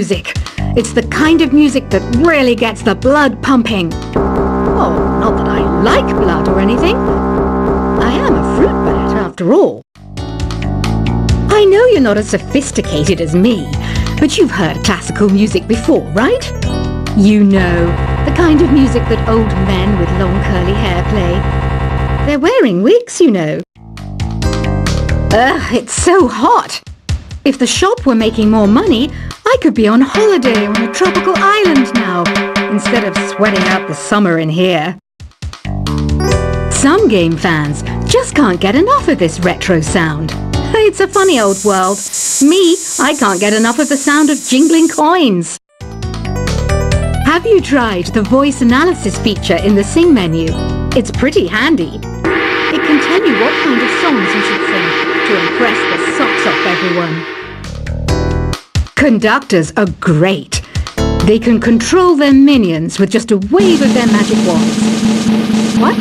music. It's the kind of music that really gets the blood pumping. Oh, not that I like blood or anything. I am a fruit bat, after all. I know you're not as sophisticated as me, but you've heard classical music before, right? You know, the kind of music that old men with long curly hair play. They're wearing wigs, you know. Ugh, it's so hot. If the shop were making more money, I could be on holiday on a tropical island now, instead of sweating out the summer in here. Some game fans just can't get enough of this retro sound. It's a funny old world. Me, I can't get enough of the sound of jingling coins. Have you tried the voice analysis feature in the Sing menu? It's pretty handy. It can tell you what kind of songs you should sing to impress the socks off everyone. Conductors are great. They can control their minions with just a wave of their magic wands. What?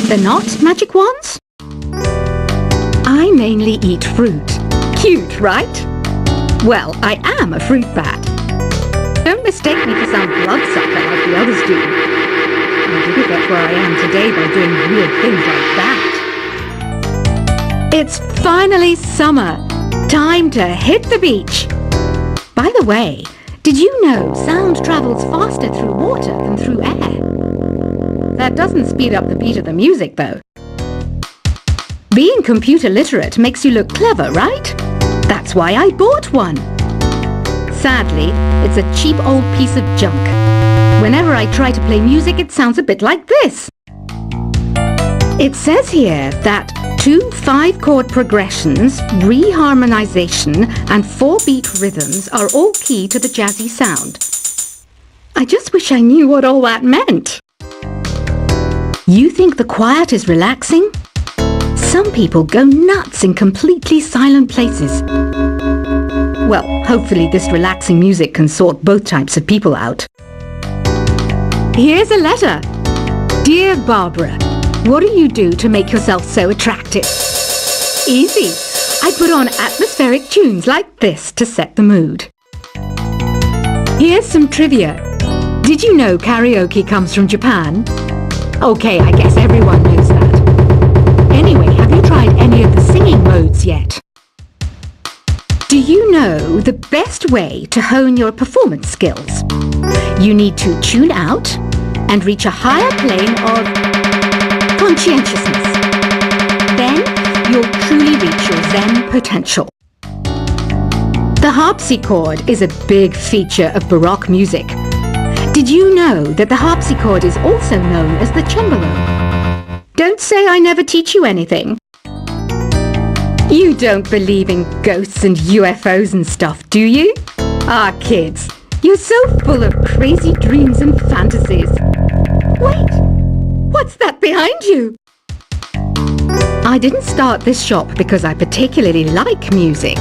They're not magic wands? I mainly eat fruit. Cute, right? Well, I am a fruit bat. Don't mistake me for some bloodsucker like the others do. I didn't get where I am today by doing weird things like that. It's finally summer. Time to hit the beach. By the way, did you know sound travels faster through water than through air? That doesn't speed up the beat of the music, though. Being computer literate makes you look clever, right? That's why I bought one. Sadly, it's a cheap old piece of junk. Whenever I try to play music, it sounds a bit like this. It says here that 2 5-chord progressions, reharmonization, and 4-beat rhythms are all key to the jazzy sound. I just wish I knew what all that meant. You think the quiet is relaxing? Some people go nuts in completely silent places. Well, hopefully this relaxing music can sort both types of people out. Here's a letter. Dear Barbara, what do you do to make yourself so attractive? Easy. I put on atmospheric tunes like this to set the mood. Here's some trivia. Did you know karaoke comes from Japan? Okay, I guess everyone knows that. Anyway, have you tried any of the singing modes yet? Do you know the best way to hone your performance skills? You need to tune out and reach a higher plane of conscientiousness. Then you'll truly reach your Zen potential. The harpsichord is a big feature of Baroque music. Did you know that the harpsichord is also known as the cembalo? Don't say I never teach you anything. You don't believe in ghosts and UFOs and stuff, do you? Ah, kids, you're so full of crazy dreams and fantasies. Wait, what's that behind you? I didn't start this shop because I particularly like music.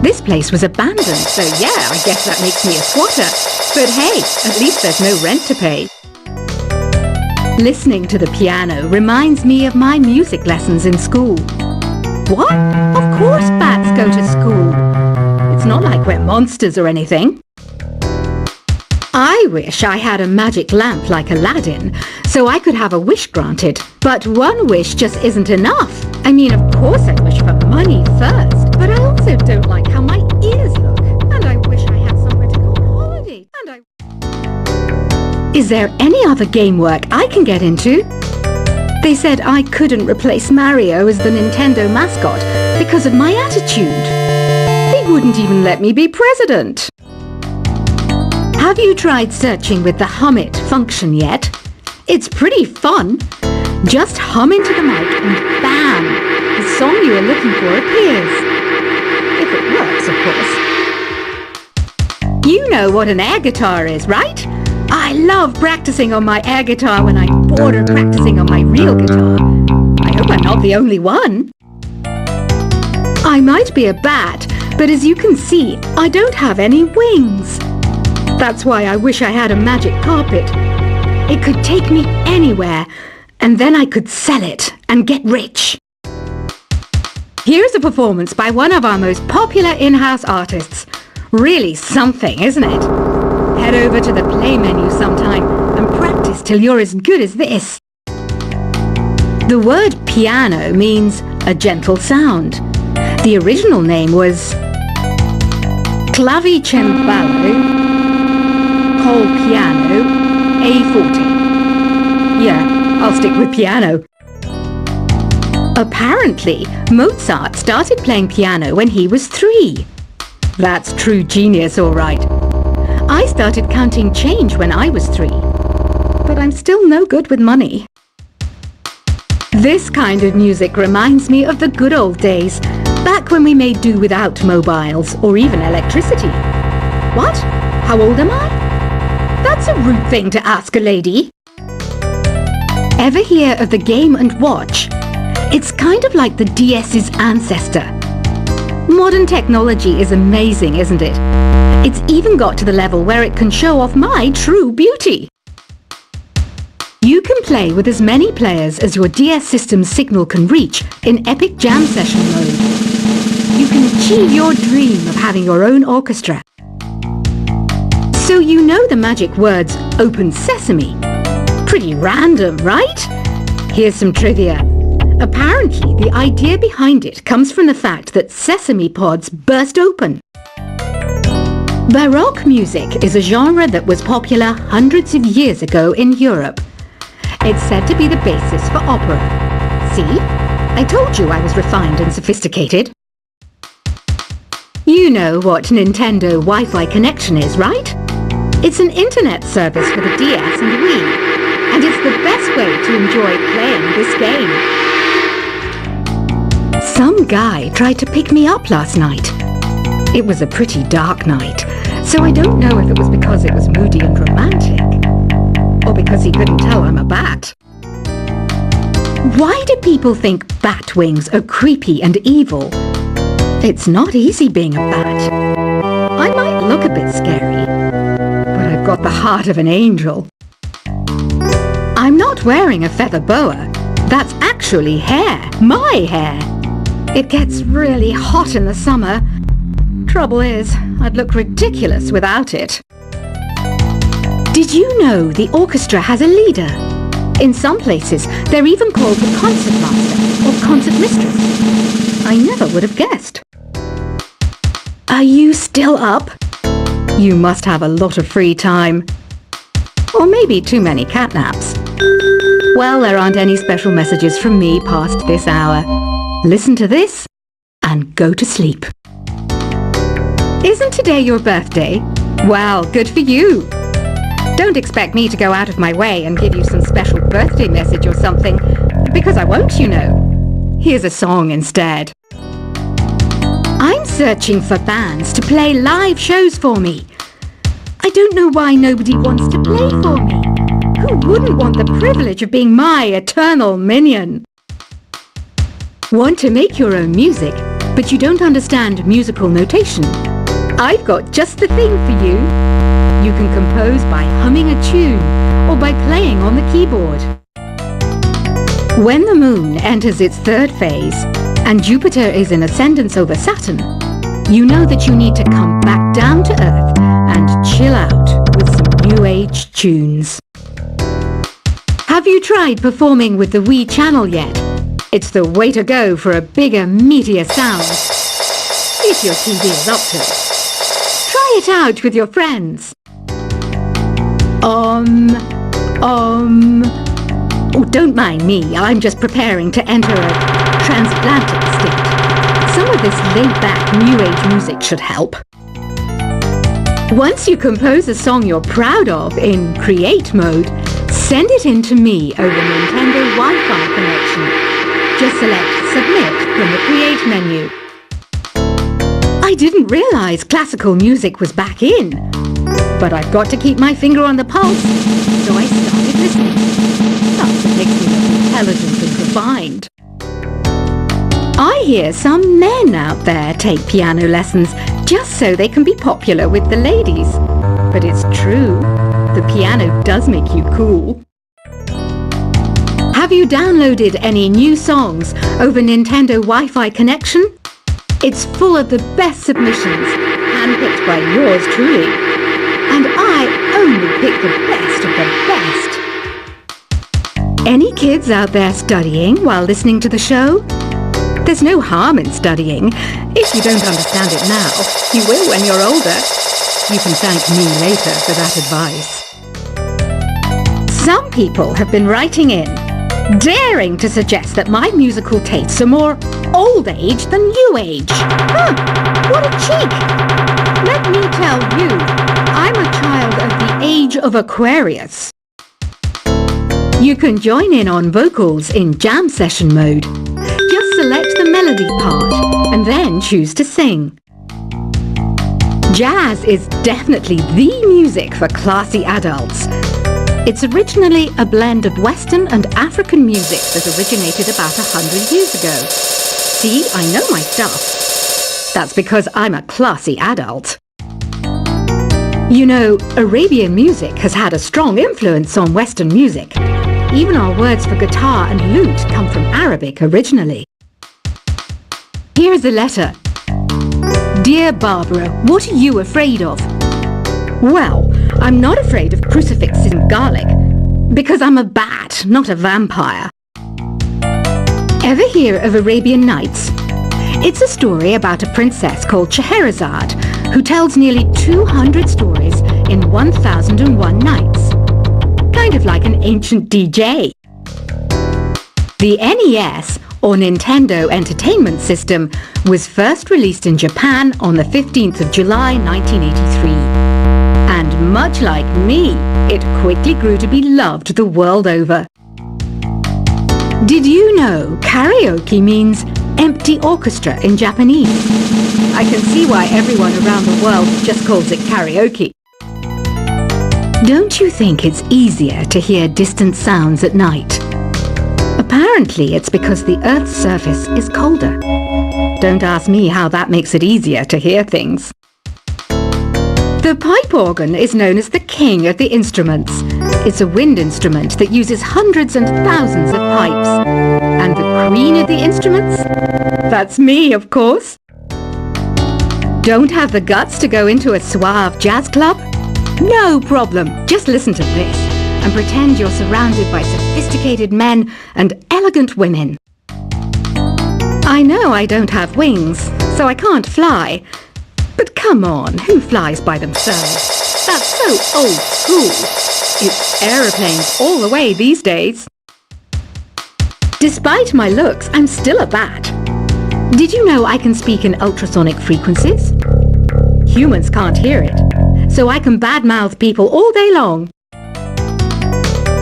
This place was abandoned, so yeah, I guess that makes me a squatter. But hey, at least there's no rent to pay. Listening to the piano reminds me of my music lessons in school. What? Of course bats go to school. It's not like we're monsters or anything. I wish I had a magic lamp like Aladdin, so I could have a wish granted. But one wish just isn't enough. I mean, of course I wish for money first, but I also don't like how my ears look. And I wish I had somewhere to go on holiday. Is there any other game work I can get into? They said I couldn't replace Mario as the Nintendo mascot because of my attitude. They wouldn't even let me be president. Have you tried searching with the Hum It function yet? It's pretty fun. Just hum into the mic and bam! The song you are looking for appears. If it works, of course. You know what an air guitar is, right? I love practicing on my air guitar when I'm bored of practicing on my real guitar. I hope I'm not the only one. I might be a bat, but as you can see, I don't have any wings. That's why I wish I had a magic carpet. It could take me anywhere, and then I could sell it and get rich. Here's a performance by one of our most popular in-house artists. Really something, isn't it? Head over to the play menu sometime and practice till you're as good as this. The word piano means a gentle sound. The original name was clavicembalo col piano a forte. Yeah, I'll stick with piano. Apparently, Mozart started playing piano when he was 3. That's true genius, all right. I started counting change when I was 3, but I'm still no good with money. This kind of music reminds me of the good old days, back when we made do without mobiles or even electricity. What? How old am I? That's a rude thing to ask a lady. Ever hear of the Game & Watch? It's kind of like the DS's ancestor. Modern technology is amazing, isn't it? It's even got to the level where it can show off my true beauty. You can play with as many players as your DS system's signal can reach in Epic Jam Session mode. You can achieve your dream of having your own orchestra. So you know the magic words "Open Sesame." Pretty random, right? Here's some trivia. Apparently, the idea behind it comes from the fact that sesame pods burst open. Baroque music is a genre that was popular hundreds of years ago in Europe. It's said to be the basis for opera. See? I told you I was refined and sophisticated. You know what Nintendo Wi-Fi connection is, right? It's an internet service for the DS and Wii, and it's the best way to enjoy playing this game. Some guy tried to pick me up last night. It was a pretty dark night, so I don't know if it was because it was moody and romantic, or because he couldn't tell I'm a bat. Why do people think bat wings are creepy and evil? It's not easy being a bat. I might look a bit scary, but I've got the heart of an angel. I'm not wearing a feather boa. That's actually hair, my hair. It gets really hot in the summer. Trouble is, I'd look ridiculous without it. Did you know the orchestra has a leader? In some places, they're even called the concertmaster or concert mistress. I never would have guessed. Are you still up? You must have a lot of free time. Or maybe too many catnaps. Well, there aren't any special messages from me past this hour. Listen to this and go to sleep. Isn't today your birthday? Well, good for you. Don't expect me to go out of my way and give you some special birthday message or something, because I won't, you know. Here's a song instead. I'm searching for bands to play live shows for me. I don't know why nobody wants to play for me. Who wouldn't want the privilege of being my eternal minion? Want to make your own music, but you don't understand musical notation? I've got just the thing for you. You can compose by humming a tune or by playing on the keyboard. When the moon enters its 3rd phase and Jupiter is in ascendance over Saturn, you know that you need to come back down to Earth and chill out with some new age tunes. Have you tried performing with the Wii channel yet? It's the way to go for a bigger, meatier sound. If your TV is up to it. Try it out with your friends. Oh, don't mind me. I'm just preparing to enter a transplanted state. Some of this laid-back New Age music should help. Once you compose a song you're proud of in Create mode, send it in to me over Nintendo Wi-Fi connection. Just select Submit from the Create menu. I didn't realize classical music was back in. But I've got to keep my finger on the pulse, so I started listening. Something makes me look intelligent and refined. I hear some men out there take piano lessons just so they can be popular with the ladies. But it's true, the piano does make you cool. Have you downloaded any new songs over Nintendo Wi-Fi connection? It's full of the best submissions handpicked by yours truly. And I only pick the best of the best. Any kids out there studying while listening to the show? There's no harm in studying. If you don't understand it now, you will when you're older. You can thank me later for that advice. Some people have been writing in, daring to suggest that my musical tastes are more old age than new age. Huh, what a cheek! Let me tell you, I'm a child of the age of Aquarius. You can join in on vocals in jam session mode. Just select the melody part and then choose to sing. Jazz is definitely the music for classy adults. It's originally a blend of Western and African music that originated about 100 years ago. See, I know my stuff. That's because I'm a classy adult. You know, Arabian music has had a strong influence on Western music. Even our words for guitar and lute come from Arabic originally. Here's a letter. Dear Barbara, what are you afraid of? Well, I'm not afraid of crucifixes and garlic, because I'm a bat, not a vampire. Ever hear of Arabian Nights? It's a story about a princess called Scheherazade, who tells nearly 200 stories in 1001 nights. Kind of like an ancient DJ. The NES, or Nintendo Entertainment System, was first released in Japan on the 15th of July 1983. And much like me, it quickly grew to be loved the world over. Did you know karaoke means empty orchestra in Japanese? I can see why everyone around the world just calls it karaoke. Don't you think it's easier to hear distant sounds at night? Apparently it's because the Earth's surface is colder. Don't ask me how that makes it easier to hear things. The pipe organ is known as the king of the instruments. It's a wind instrument that uses hundreds and thousands of pipes. And the queen of the instruments? That's me, of course. Don't have the guts to go into a suave jazz club? No problem. Just listen to this and pretend you're surrounded by sophisticated men and elegant women. I know I don't have wings, so I can't fly. But come on, who flies by themselves? That's so old school. It's aeroplanes all the way these days. Despite my looks, I'm still a bat. Did you know I can speak in ultrasonic frequencies? Humans can't hear it, so I can badmouth people all day long.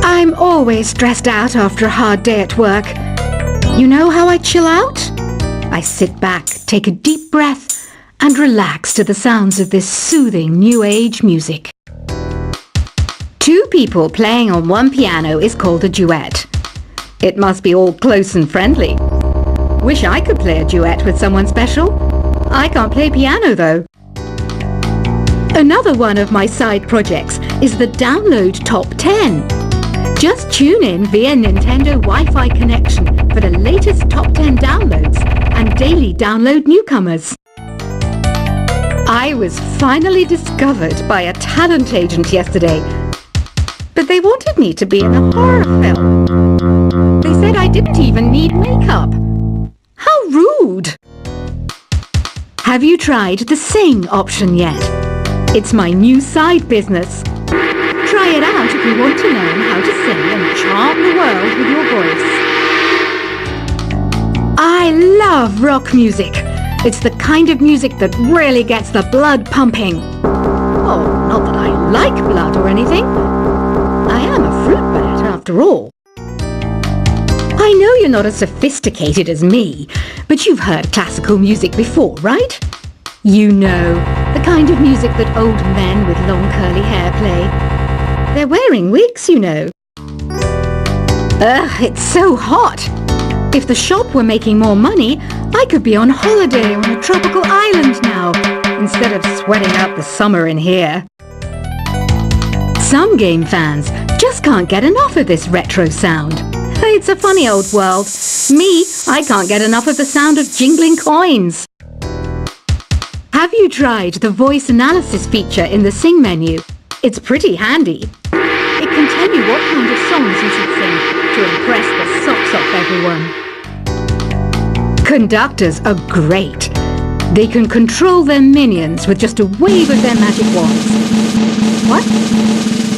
I'm always stressed out after a hard day at work. You know how I chill out? I sit back, take a deep breath, and relax to the sounds of this soothing new age music. Two people playing on one piano is called a duet. It must be all close and friendly. Wish I could play a duet with someone special. I can't play piano though. Another one of my side projects is the Download Top 10. Just tune in via Nintendo Wi-Fi connection for the latest top 10 downloads and daily download newcomers. I was finally discovered by a talent agent yesterday, but they wanted me to be in a horror film. They said I didn't even need makeup. How rude! Have you tried the Sing option yet? It's my new side business. Try it out if you want to learn how to sing and charm the world with your voice. I love rock music. It's the kind of music that really gets the blood pumping. Oh, not that I like blood or anything. I am a fruit bat after all. I know you're not as sophisticated as me, but you've heard classical music before, right? You know, the kind of music that old men with long curly hair play. They're wearing wigs, you know. Ugh, it's so hot. If the shop were making more money, I could be on holiday on a tropical island now, instead of sweating out the summer in here. Some game fans just can't get enough of this retro sound. It's a funny old world. Me, I can't get enough of the sound of jingling coins. Have you tried the voice analysis feature in the Sing menu? It's pretty handy. It can tell you what kind of songs you should sing to impress the socks off everyone. Conductors are great. They can control their minions with just a wave of their magic wands. What?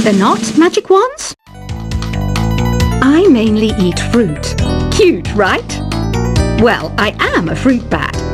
They're not magic wands? I mainly eat fruit. Cute, right? Well, I am a fruit bat.